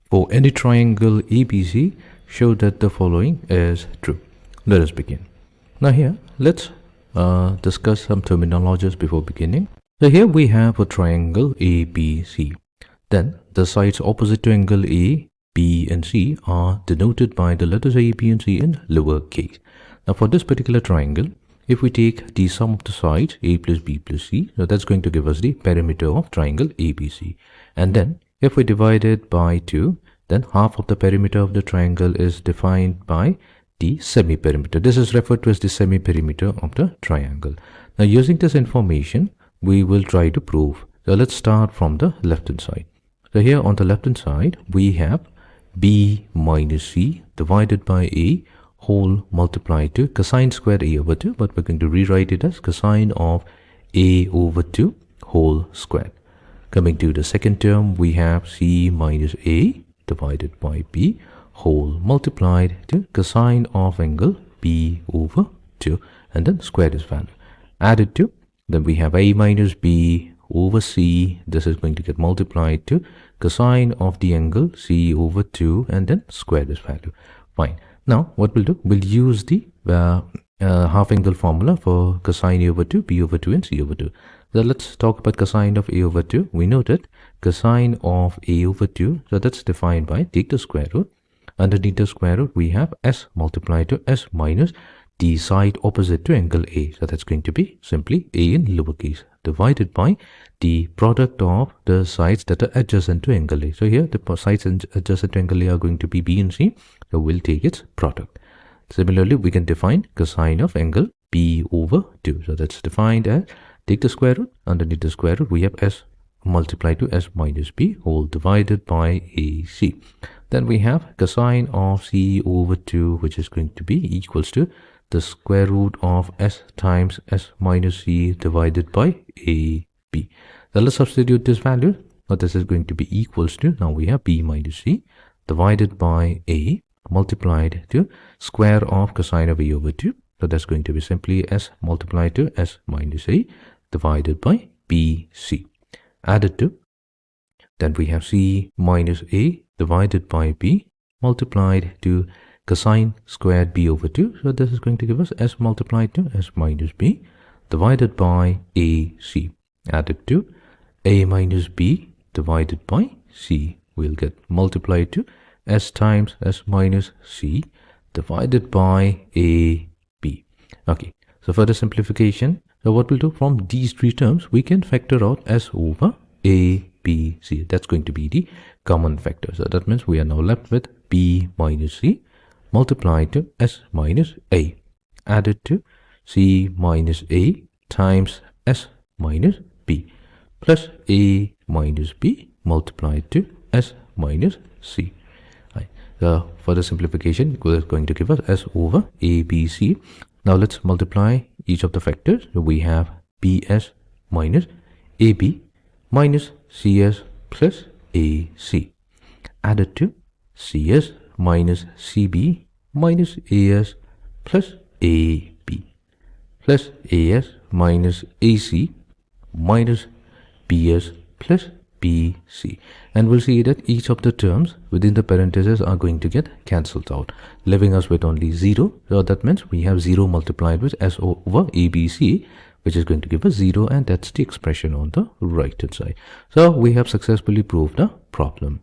For any triangle ABC, show that the following is true. Let us begin. Now here, let's discuss some terminologies before beginning. So here we have a triangle ABC. Then the sides opposite to angle A, B and C are denoted by the letters A, B and C in lowercase. Now for this particular triangle, if we take the sum of the sides A plus B plus C, so that's going to give us the perimeter of triangle ABC. And then if we divide it by 2, then half of the perimeter of the triangle is defined by the semi-perimeter. This is referred to as the semi-perimeter of the triangle. Now using this information, we will try to prove. So let's start from the left hand side. So here on the left hand side, we have B minus C divided by A whole multiplied to cosine squared A over 2, but we're going to rewrite it as cosine of A over 2 whole squared. Coming to the second term, we have C minus A divided by B whole multiplied to cosine of angle B over 2, and then square this value. Added to, then we have A minus B over C. This is going to get multiplied to cosine of the angle C over 2, and then square this value. Fine. Now what we'll do, we'll use the half angle formula for cosine A over 2, B over 2 and C over 2. So let's talk about cosine of A over 2. We know that cosine of A over 2, so that's defined by take the square root. Underneath the square root, we have S multiplied to S minus the side opposite to angle A. So that's going to be simply A in lowercase divided by the product of the sides that are adjacent to angle A. So here the sides adjacent to angle A are going to be B and C. So we'll take its product. Similarly, we can define cosine of angle B over 2. So that's defined as take the square root. Underneath the square root, we have S multiplied to S minus B whole divided by AC. Then we have cosine of C over 2, which is going to be equals to the square root of S times S minus C divided by AB. So let's substitute this value. Now this is going to be equals to, now we have B minus C divided by A multiplied to square of cosine of A over 2. So that's going to be simply S multiplied to S minus A divided by BC. Added to, then we have C minus A divided by B multiplied to cosine squared B over 2. So this is going to give us S multiplied to S minus B divided by AC. Added to A minus B divided by C. We'll get multiplied to S times S minus C divided by AB. Okay, so for the simplification, so what we'll do from these three terms, we can factor out S over A, B, C. That's going to be the common factor. So that means we are now left with B minus C multiplied to S minus A added to C minus A times S minus B plus A minus B multiplied to S minus C. Right. So for the simplification, we're going to give us S over A, B, C. Now let's multiply each of the factors. So we have BS minus AB minus CS plus AC added to CS minus CB minus AS plus AB plus AS minus AC minus BS plus BC. And we'll see that each of the terms within the parentheses are going to get cancelled out, leaving us with only 0. So that means we have 0 multiplied with S over ABC, which is going to give us 0, and that's the expression on the right hand side. So we have successfully proved the problem.